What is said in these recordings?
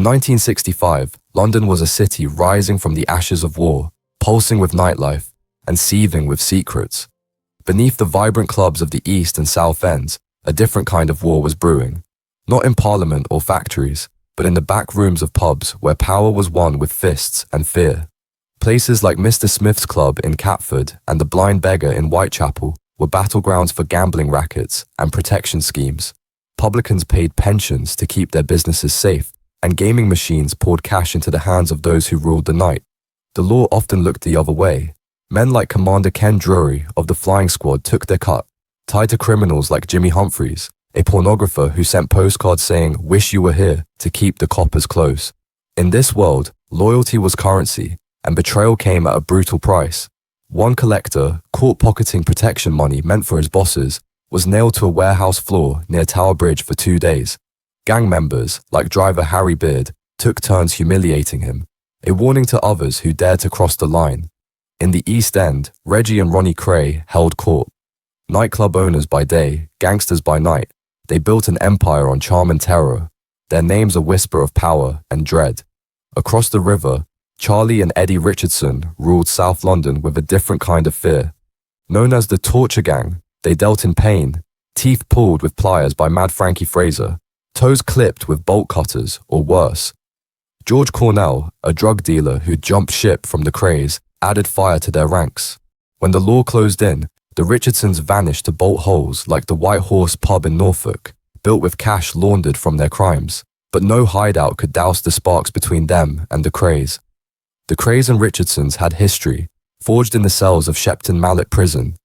In 1965, London was a city rising from the ashes of war, pulsing with nightlife, and seething with secrets. Beneath the vibrant clubs of the East and South Ends, a different kind of war was brewing. Not in Parliament or factories, but in the back rooms of pubs where power was won with fists and fear. Places like Mr. Smith's Club in Catford and the Blind Beggar in Whitechapel were battlegrounds for gambling rackets and protection schemes. Publicans paid pensions to keep their businesses safe, and gaming machines poured cash into the hands of those who ruled the night. The law often looked the other way. Men like Commander Ken Drury of the Flying Squad took their cut, tied to criminals like Jimmy Humphreys, a pornographer who sent postcards saying, "Wish you were here," to keep the coppers close. In this world, loyalty was currency, and betrayal came at a brutal price. One collector, caught pocketing protection money meant for his bosses, was nailed to a warehouse floor near Tower Bridge for 2 days. Gang members, like driver Harry Beard, took turns humiliating him, a warning to others who dared to cross the line. In the East End, Reggie and Ronnie Kray held court. Nightclub owners by day, gangsters by night, they built an empire on charm and terror, their names a whisper of power and dread. Across the river, Charlie and Eddie Richardson ruled South London with a different kind of fear. Known as the Torture Gang, they dealt in pain, teeth pulled with pliers by Mad Frankie Fraser, toes clipped with bolt cutters or worse. George Cornell, a drug dealer who jumped ship from the Krays, added fire to their ranks. When the law closed in, the Richardsons vanished to bolt holes like the White Horse pub in Norfolk, built with cash laundered from their crimes. But no hideout could douse the sparks between them and the Krays. The Krays and Richardsons had history, forged in the cells of Shepton Mallet Prison.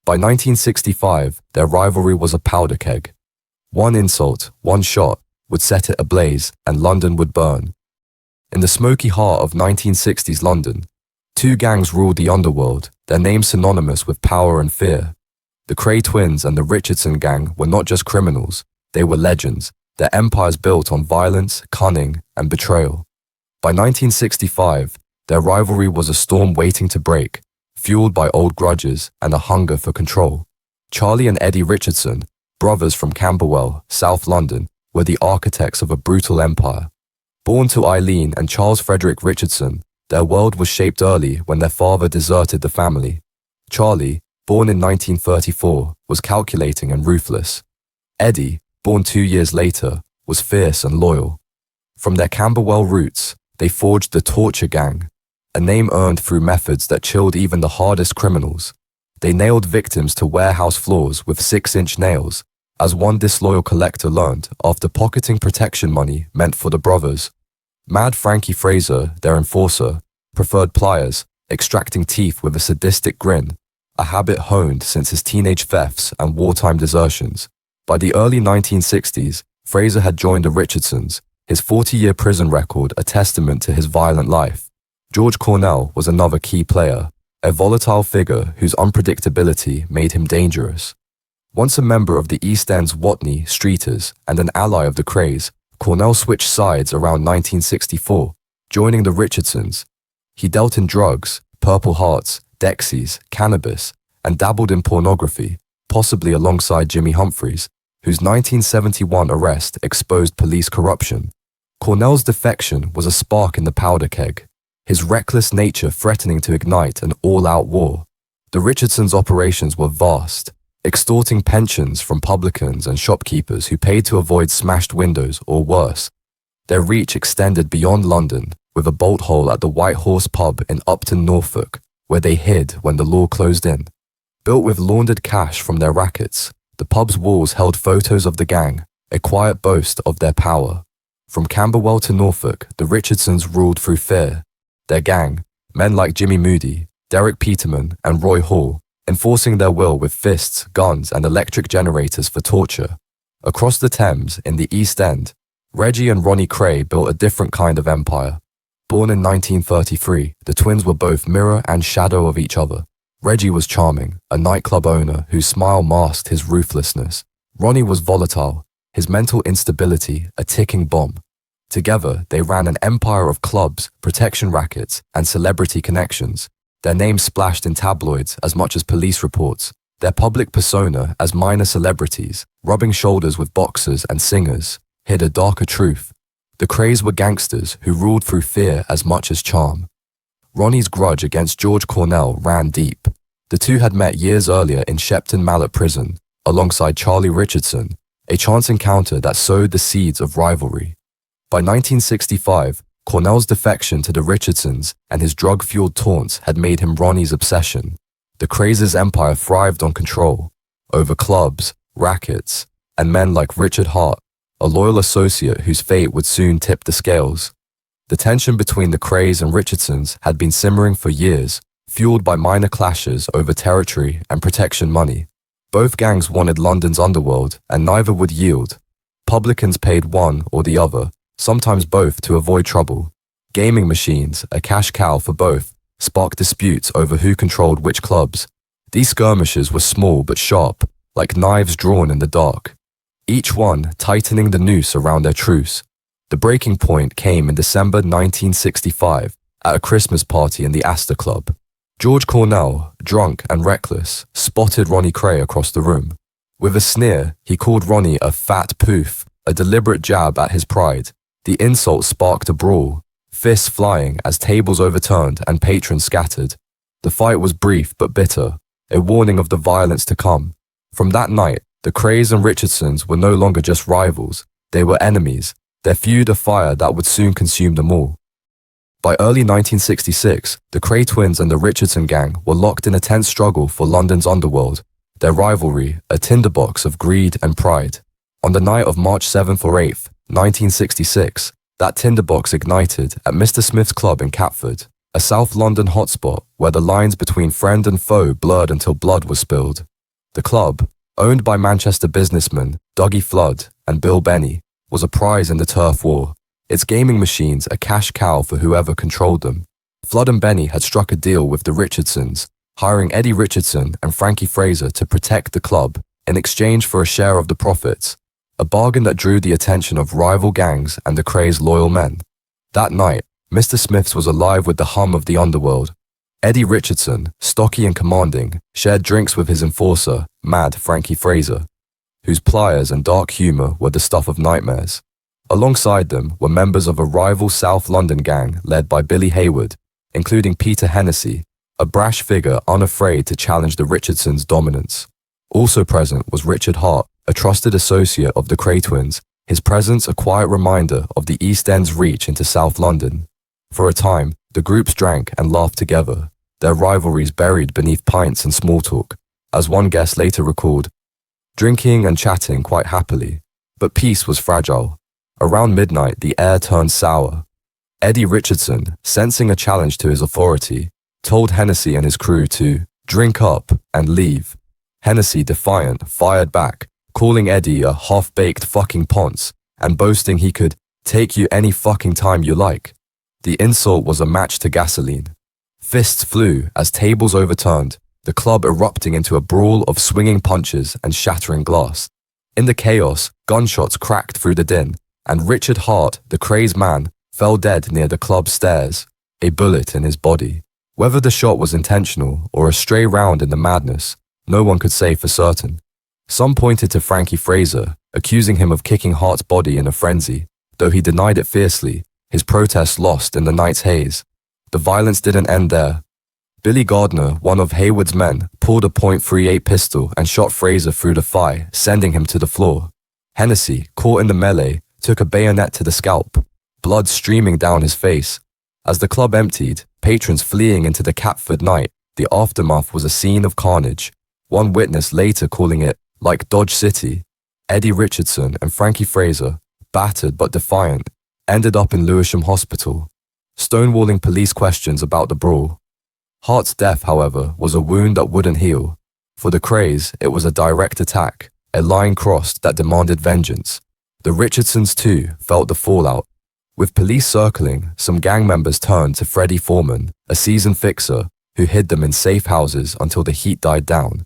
By 1965, their rivalry was a powder keg. One insult, one shot, would set it ablaze and London would burn. In the smoky heart of 1960s London, two gangs ruled the underworld, their names synonymous with power and fear. The Kray Twins and the Richardson Gang were not just criminals, they were legends, their empires built on violence, cunning, and betrayal. By 1965, their rivalry was a storm waiting to break, fueled by old grudges and a hunger for control. Charlie and Eddie Richardson, brothers from Camberwell, South London, were the architects of a brutal empire. Born to Eileen and Charles Frederick Richardson, their world was shaped early when their father deserted the family. Charlie, born in 1934, was calculating and ruthless. Eddie, born 2 years later, was fierce and loyal. From their Camberwell roots, they forged the Torture Gang, a name earned through methods that chilled even the hardest criminals. They nailed victims to warehouse floors with 6-inch nails, as one disloyal collector learned after pocketing protection money meant for the brothers. Mad Frankie Fraser, their enforcer, preferred pliers, extracting teeth with a sadistic grin, a habit honed since his teenage thefts and wartime desertions. By the early 1960s, Fraser had joined the Richardsons, his 40-year prison record a testament to his violent life. George Cornell was another key player, a volatile figure whose unpredictability made him dangerous. Once a member of the East End's Watney Streeters and an ally of the Krays, Cornell switched sides around 1964, joining the Richardsons. He dealt in drugs, Purple Hearts, Dexies, cannabis, and dabbled in pornography, possibly alongside Jimmy Humphreys, whose 1971 arrest exposed police corruption. Cornell's defection was a spark in the powder keg, his reckless nature threatening to ignite an all-out war. The Richardsons' operations were vast, extorting pensions from publicans and shopkeepers who paid to avoid smashed windows or worse. Their reach extended beyond London, with a bolt hole at the White Horse pub in Upton, Norfolk, where they hid when the law closed in. Built with laundered cash from their rackets, the pub's walls held photos of the gang, a quiet boast of their power. From Camberwell to Norfolk, the Richardsons ruled through fear. Their gang, men like Jimmy Moody, Derek Peterman, and Roy Hall, enforcing their will with fists, guns, and electric generators for torture. Across the Thames, in the East End, Reggie and Ronnie Kray built a different kind of empire. Born in 1933, the twins were both mirror and shadow of each other. Reggie was charming, a nightclub owner whose smile masked his ruthlessness. Ronnie was volatile, his mental instability a ticking bomb. Together, they ran an empire of clubs, protection rackets, and celebrity connections. Their names splashed in tabloids as much as police reports, their public persona as minor celebrities, rubbing shoulders with boxers and singers, hid a darker truth. The Krays were gangsters who ruled through fear as much as charm. Ronnie's grudge against George Cornell ran deep. The two had met years earlier in Shepton Mallet Prison, alongside Charlie Richardson, a chance encounter that sowed the seeds of rivalry. By 1965, Cornell's defection to the Richardsons and his drug-fueled taunts had made him Ronnie's obsession. The Krays' empire thrived on control, over clubs, rackets, and men like Richard Hart, a loyal associate whose fate would soon tip the scales. The tension between the Krays and Richardsons had been simmering for years, fueled by minor clashes over territory and protection money. Both gangs wanted London's underworld, and neither would yield. Publicans paid one or the other, sometimes both, to avoid trouble. Gaming machines, a cash cow for both, sparked disputes over who controlled which clubs. These skirmishes were small but sharp, like knives drawn in the dark, each one tightening the noose around their truce. The breaking point came in December 1965 at a Christmas party in the Astor Club. George Cornell, drunk and reckless, spotted Ronnie Kray across the room. With a sneer, he called Ronnie a fat poof, a deliberate jab at his pride. The insult sparked a brawl, fists flying as tables overturned and patrons scattered. The fight was brief but bitter, a warning of the violence to come. From that night, the Krays and Richardsons were no longer just rivals, they were enemies, their feud a fire that would soon consume them all. By early 1966, the Kray Twins and the Richardson Gang were locked in a tense struggle for London's underworld, their rivalry a tinderbox of greed and pride. On the night of March 7th or 8th, 1966, that tinderbox ignited at Mr. Smith's club in Catford, a South London hotspot where the lines between friend and foe blurred until blood was spilled. The club, owned by Manchester businessmen Dougie Flood and Bill Benny, was a prize in the turf war, its gaming machines a cash cow for whoever controlled them. Flood and Benny had struck a deal with the Richardsons, hiring Eddie Richardson and Frankie Fraser to protect the club in exchange for a share of the profits, a bargain that drew the attention of rival gangs and the Krays' loyal men. That night, Mr. Smith's was alive with the hum of the underworld. Eddie Richardson, stocky and commanding, shared drinks with his enforcer, Mad Frankie Fraser, whose pliers and dark humour were the stuff of nightmares. Alongside them were members of a rival South London gang led by Billy Hayward, including Peter Hennessy, a brash figure unafraid to challenge the Richardsons' dominance. Also present was Richard Hart, a trusted associate of the Kray Twins, his presence a quiet reminder of the East End's reach into South London. For a time, the groups drank and laughed together, their rivalries buried beneath pints and small talk. As one guest later recalled, drinking and chatting quite happily, but peace was fragile. Around midnight, the air turned sour. Eddie Richardson, sensing a challenge to his authority, told Hennessy and his crew to drink up and leave. Hennessy, defiant, fired back, calling Eddie a half-baked fucking ponce and boasting he could take you any fucking time you like. The insult was a match to gasoline. Fists flew as tables overturned, the club erupting into a brawl of swinging punches and shattering glass. In the chaos, gunshots cracked through the din, and Richard Hart, the Krays man, fell dead near the club's stairs, a bullet in his body. Whether the shot was intentional or a stray round in the madness, no one could say for certain. Some pointed to Frankie Fraser, accusing him of kicking Hart's body in a frenzy, though he denied it fiercely, his protest lost in the night's haze. The violence didn't end there. Billy Gardner, one of Hayward's men, pulled a .38 pistol and shot Fraser through the thigh, sending him to the floor. Hennessy, caught in the melee, took a bayonet to the scalp, blood streaming down his face. As the club emptied, patrons fleeing into the Catford night, the aftermath was a scene of carnage. One witness later calling it like Dodge City. Eddie Richardson and Frankie Fraser, battered but defiant, ended up in Lewisham Hospital, stonewalling police questions about the brawl. Hart's death, however, was a wound that wouldn't heal. For the Krays, it was a direct attack, a line crossed that demanded vengeance. The Richardsons, too, felt the fallout. With police circling, some gang members turned to Freddie Foreman, a seasoned fixer, who hid them in safe houses until the heat died down.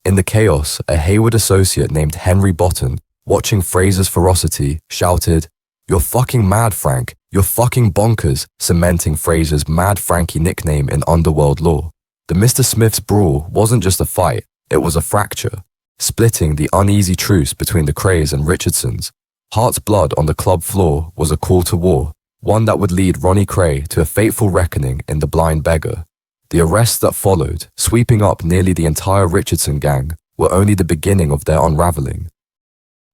In the chaos, a Hayward associate named Henry Botton, watching Fraser's ferocity, shouted, "You're fucking mad, Frank. You're fucking bonkers," cementing Fraser's Mad Frankie nickname in Underworld lore. The Mr. Smith's brawl wasn't just a fight, it was a fracture, splitting the uneasy truce between the Krays and Richardsons. Hart's blood on the club floor was a call to war, one that would lead Ronnie Kray to a fateful reckoning in the Blind Beggar. The arrests that followed, sweeping up nearly the entire Richardson gang, were only the beginning of their unraveling.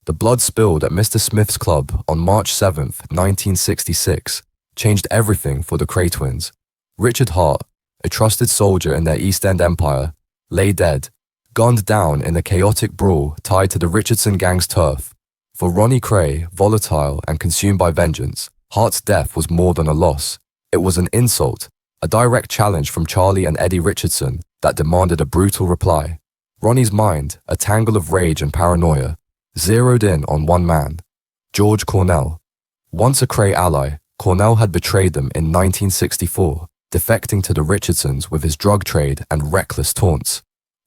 The blood spilled at Mr. Smith's club on March 7, 1966, changed everything for the Kray Twins. Richard Hart, a trusted soldier in their East End empire, lay dead, gunned down in a chaotic brawl tied to the Richardson Gang's turf. For Ronnie Kray, volatile and consumed by vengeance, Hart's death was more than a loss. It was an insult, a direct challenge from Charlie and Eddie Richardson that demanded a brutal reply. Ronnie's mind, a tangle of rage and paranoia, zeroed in on one man, George Cornell. Once a Kray ally, Cornell had betrayed them in 1964, defecting to the Richardsons with his drug trade and reckless taunts.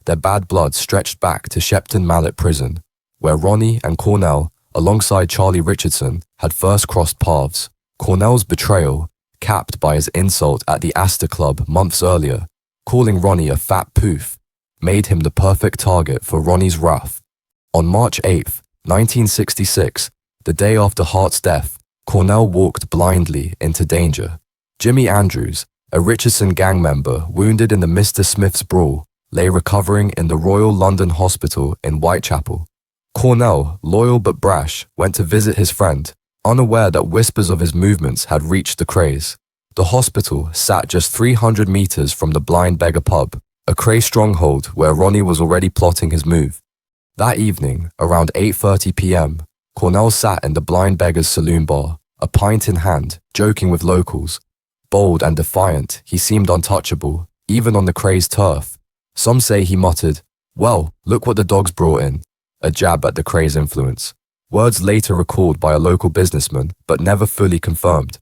Their bad blood stretched back to Shepton Mallet Prison, where Ronnie and Cornell, alongside Charlie Richardson, had first crossed paths. Cornell's betrayal, capped by his insult at the Astor Club months earlier, calling Ronnie a fat poof, made him the perfect target for Ronnie's wrath. On March 8, 1966, the day after Hart's death, Cornell walked blindly into danger. Jimmy Andrews, a Richardson gang member wounded in the Mr. Smith's brawl, lay recovering in the Royal London Hospital in Whitechapel. Cornell, loyal but brash, went to visit his friend, unaware that whispers of his movements had reached the Krays. The hospital sat just 300 meters from the Blind Beggar pub, a Kray stronghold where Ronnie was already plotting his move. That evening, around 8:30 p.m., Cornell sat in the Blind Beggar's saloon bar, a pint in hand, joking with locals. Bold and defiant, he seemed untouchable, even on the Krays turf. Some say he muttered, "Well, look what the dogs brought in," a jab at the Krays' influence. Words later recalled by a local businessman, but never fully confirmed.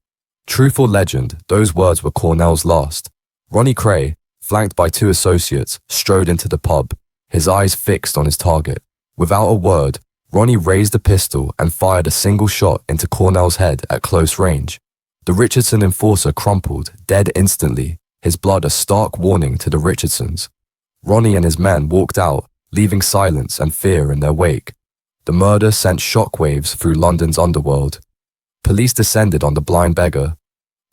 Truth or legend, those words were Cornell's last. Ronnie Kray, flanked by two associates, strode into the pub, his eyes fixed on his target. Without a word, Ronnie raised a pistol and fired a single shot into Cornell's head at close range. The Richardson enforcer crumpled, dead instantly, his blood a stark warning to the Richardsons. Ronnie and his men walked out, leaving silence and fear in their wake. The murder sent shockwaves through London's underworld. Police descended on the Blind Beggar,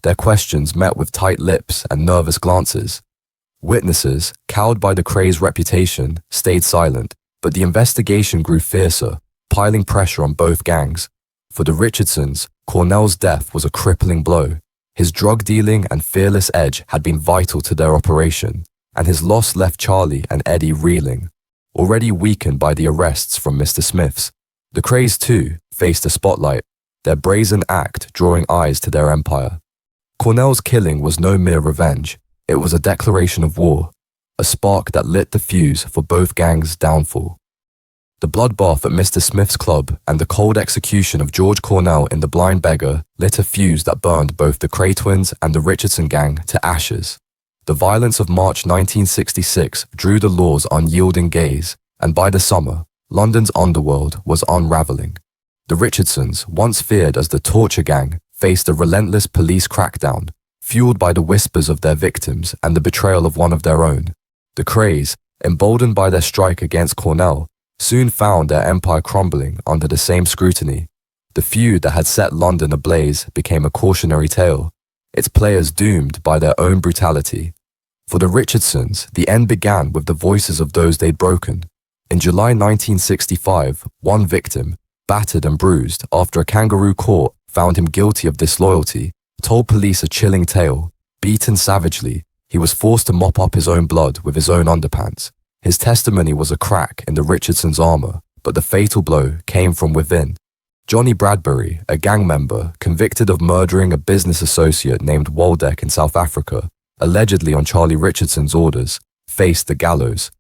their questions met with tight lips and nervous glances. Witnesses, cowed by the Krays' reputation, stayed silent, but the investigation grew fiercer, piling pressure on both gangs. For the Richardsons, Cornell's death was a crippling blow. His drug dealing and fearless edge had been vital to their operation, and his loss left Charlie and Eddie reeling, already weakened by the arrests from Mr. Smith's. The Krays, too, faced a spotlight, their brazen act drawing eyes to their empire. Cornell's killing was no mere revenge. It was a declaration of war, a spark that lit the fuse for both gangs' downfall. The bloodbath at Mr. Smith's club and the cold execution of George Cornell in the Blind Beggar lit a fuse that burned both the Kray Twins and the Richardson Gang to ashes. The violence of March 1966 drew the law's unyielding gaze, and by the summer, London's underworld was unraveling. The Richardsons, once feared as the torture gang, faced a relentless police crackdown, fueled by the whispers of their victims and the betrayal of one of their own. The Krays, emboldened by their strike against Cornell, soon found their empire crumbling under the same scrutiny. The feud that had set London ablaze became a cautionary tale, its players doomed by their own brutality. For the Richardsons, the end began with the voices of those they'd broken. In July 1965, one victim, battered and bruised after a kangaroo court found him guilty of disloyalty, told police a chilling tale. Beaten savagely, he was forced to mop up his own blood with his own underpants. His testimony was a crack in the Richardsons' armor, but the fatal blow came from within. Johnny Bradbury, a gang member convicted of murdering a business associate named Waldeck in South Africa, allegedly on Charlie Richardson's orders, faced the gallows.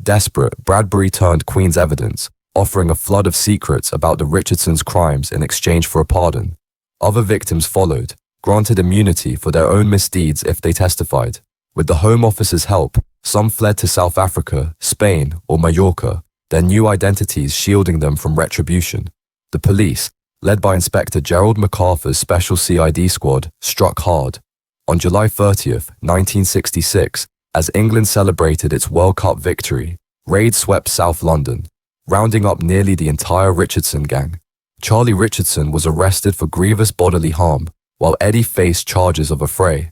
Desperate, Bradbury turned Queen's evidence, offering a flood of secrets about the Richardsons' crimes in exchange for a pardon. Other victims followed, granted immunity for their own misdeeds if they testified. With the Home Office's help, some fled to South Africa, Spain, or Mallorca, their new identities shielding them from retribution. The police, led by Inspector Gerald MacArthur's Special CID squad, struck hard. On July 30th, 1966, as England celebrated its World Cup victory, raids swept South London, rounding up nearly the entire Richardson gang. Charlie Richardson was arrested for grievous bodily harm, while Eddie faced charges of affray.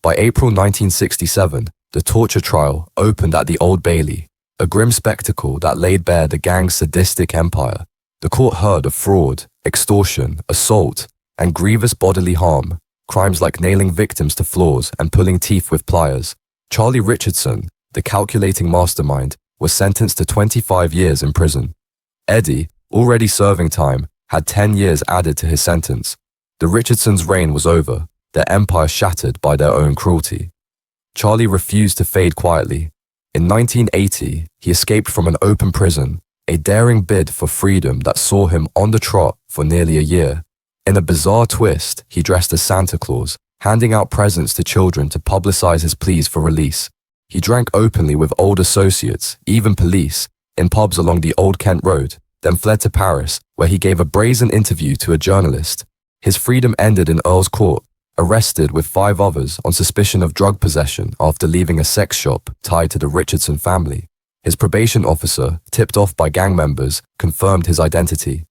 By April 1967, the torture trial opened at the Old Bailey, a grim spectacle that laid bare the gang's sadistic empire. The court heard of fraud, extortion, assault, and grievous bodily harm, crimes like nailing victims to floors and pulling teeth with pliers. Charlie Richardson, the calculating mastermind, was sentenced to 25 years in prison. Eddie, already serving time, had 10 years added to his sentence. The Richardsons' reign was over, their empire shattered by their own cruelty. Charlie refused to fade quietly. In 1980, he escaped from an open prison, a daring bid for freedom that saw him on the trot for nearly a year. In a bizarre twist, he dressed as Santa Claus, handing out presents to children to publicize his pleas for release. He drank openly with old associates, even police, in pubs along the Old Kent Road, then fled to Paris, where he gave a brazen interview to a journalist. His freedom ended in Earl's Court, arrested with 5 others on suspicion of drug possession after leaving a sex shop tied to the Richardson family. His probation officer, tipped off by gang members, confirmed his identity.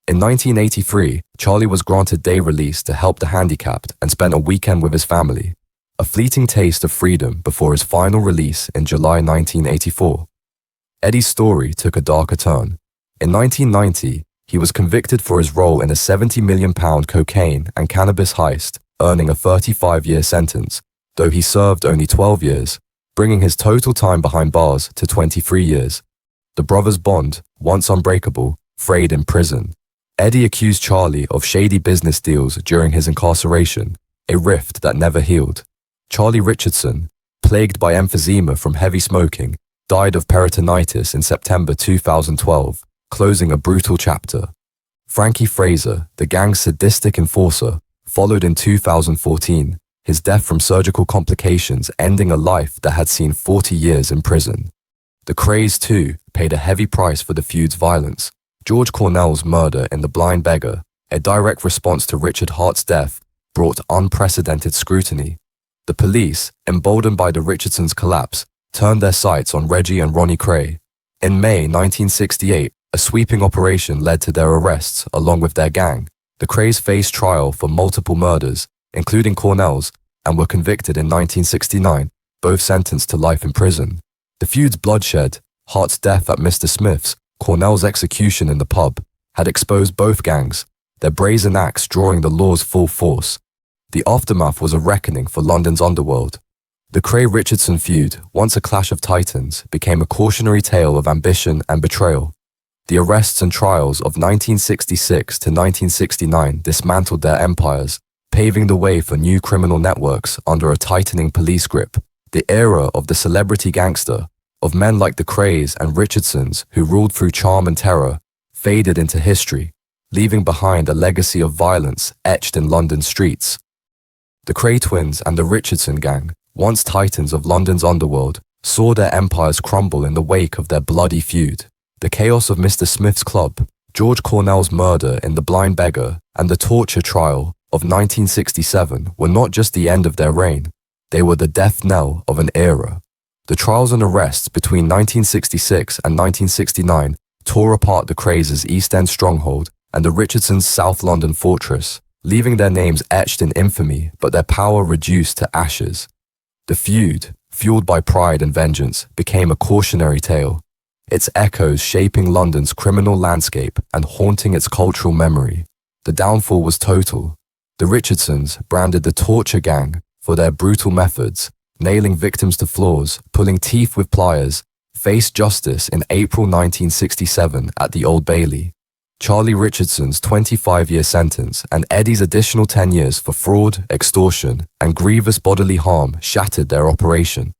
In 1983, Charlie was granted day release to help the handicapped and spent a weekend with his family. A fleeting taste of freedom before his final release in July 1984. Eddie's story took a darker turn. In 1990, he was convicted for his role in a £70 million cocaine and cannabis heist, earning a 35-year sentence, though he served only 12 years, bringing his total time behind bars to 23 years. The brothers' bond, once unbreakable, frayed in prison. Eddie accused Charlie of shady business deals during his incarceration, a rift that never healed. Charlie Richardson, plagued by emphysema from heavy smoking, died of peritonitis in September 2012, closing a brutal chapter. Frankie Fraser, the gang's sadistic enforcer, followed in 2014, his death from surgical complications ending a life that had seen 40 years in prison. The Krays, too, paid a heavy price for the feud's violence. George Cornell's murder in The Blind Beggar, a direct response to Richard Hart's death, brought unprecedented scrutiny. The police, emboldened by the Richardsons' collapse, turned their sights on Reggie and Ronnie Kray. In May 1968, a sweeping operation led to their arrests along with their gang. The Krays faced trial for multiple murders, including Cornell's, and were convicted in 1969, both sentenced to life in prison. The feud's bloodshed, Hart's death at Mr. Smith's, Cornell's execution in the pub, had exposed both gangs, their brazen acts drawing the law's full force. The aftermath was a reckoning for London's underworld. The Kray-Richardson feud, once a clash of titans, became a cautionary tale of ambition and betrayal. The arrests and trials of 1966 to 1969 dismantled their empires, paving the way for new criminal networks under a tightening police grip. The era of the celebrity gangster, of men like the Krays and Richardsons who ruled through charm and terror, faded into history, leaving behind a legacy of violence etched in London's streets. The Kray Twins and the Richardson Gang, once titans of London's underworld, saw their empires crumble in the wake of their bloody feud. The chaos of Mr. Smith's club, George Cornell's murder in The Blind Beggar, and the torture trial of 1967 were not just the end of their reign, they were the death knell of an era. The trials and arrests between 1966 and 1969 tore apart the Krays' East End stronghold and the Richardsons' South London fortress, leaving their names etched in infamy but their power reduced to ashes. The feud, fueled by pride and vengeance, became a cautionary tale, its echoes shaping London's criminal landscape and haunting its cultural memory. The downfall was total. The Richardsons, branded the torture gang for their brutal methods, nailing victims to floors, pulling teeth with pliers, faced justice in April 1967 at the Old Bailey. Charlie Richardson's 25-year sentence and Eddie's additional 10 years for fraud, extortion, and grievous bodily harm shattered their operation.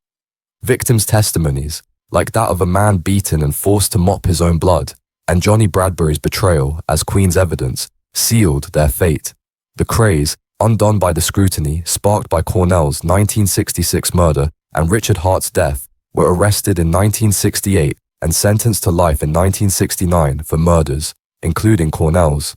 Victims' testimonies, like that of a man beaten and forced to mop his own blood, and Johnny Bradbury's betrayal as Queen's evidence, sealed their fate. The Krays, undone by the scrutiny sparked by Cornell's 1966 murder and Richard Hart's death, were arrested in 1968 and sentenced to life in 1969 for murders, including Cornell's.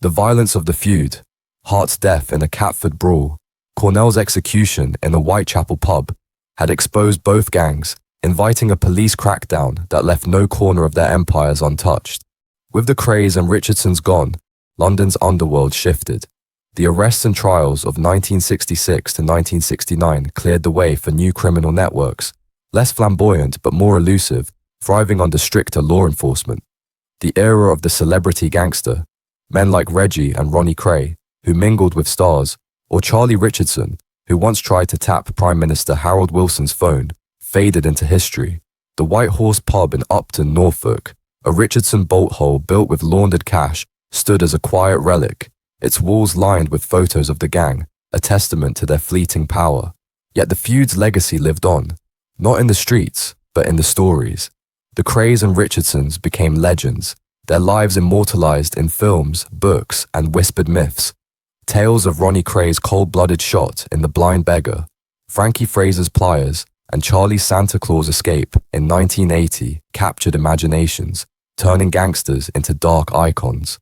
The violence of the feud, Hart's death in a Catford brawl, Cornell's execution in a Whitechapel pub, had exposed both gangs, inviting a police crackdown that left no corner of their empires untouched. With the Krays and Richardsons gone, London's underworld shifted. The arrests and trials of 1966 to 1969 cleared the way for new criminal networks, less flamboyant but more elusive, thriving under stricter law enforcement. The era of the celebrity gangster, men like Reggie and Ronnie Kray, who mingled with stars, or Charlie Richardson, who once tried to tap Prime Minister Harold Wilson's phone, faded into history. The White Horse pub in Upton, Norfolk, a Richardson bolt hole built with laundered cash, stood as a quiet relic, its walls lined with photos of the gang, a testament to their fleeting power. Yet the feud's legacy lived on, not in the streets, but in the stories. The Krays and Richardsons became legends, their lives immortalized in films, books, and whispered myths. Tales of Ronnie Kray's cold-blooded shot in The Blind Beggar, Frankie Fraser's pliers, and Charlie's Santa Claus escape in 1980 captured imaginations, turning gangsters into dark icons.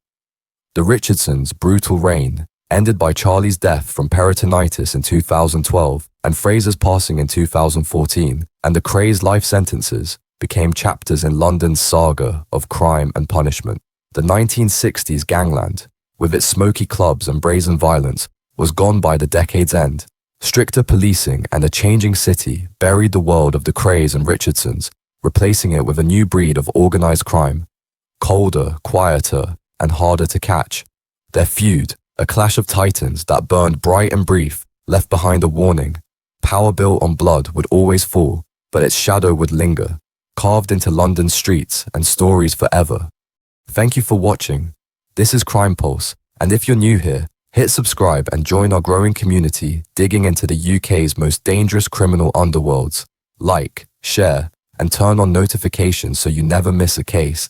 The Richardsons' brutal reign, ended by Charlie's death from peritonitis in 2012 and Fraser's passing in 2014, and the Krays' life sentences, became chapters in London's saga of crime and punishment. The 1960s Gangland, with its smoky clubs and brazen violence, was gone by the decade's end. Stricter policing and a changing city buried the world of the Krays and Richardsons, replacing it with a new breed of organized crime. Colder, quieter, and harder to catch. Their feud, a clash of titans that burned bright and brief, left behind a warning. Power built on blood would always fall, but its shadow would linger, carved into London's streets and stories forever. Thank you for watching. This is Crime Pulse, and if you're new here, hit subscribe and join our growing community digging into the UK's most dangerous criminal underworlds. Like, share, and turn on notifications so you never miss a case.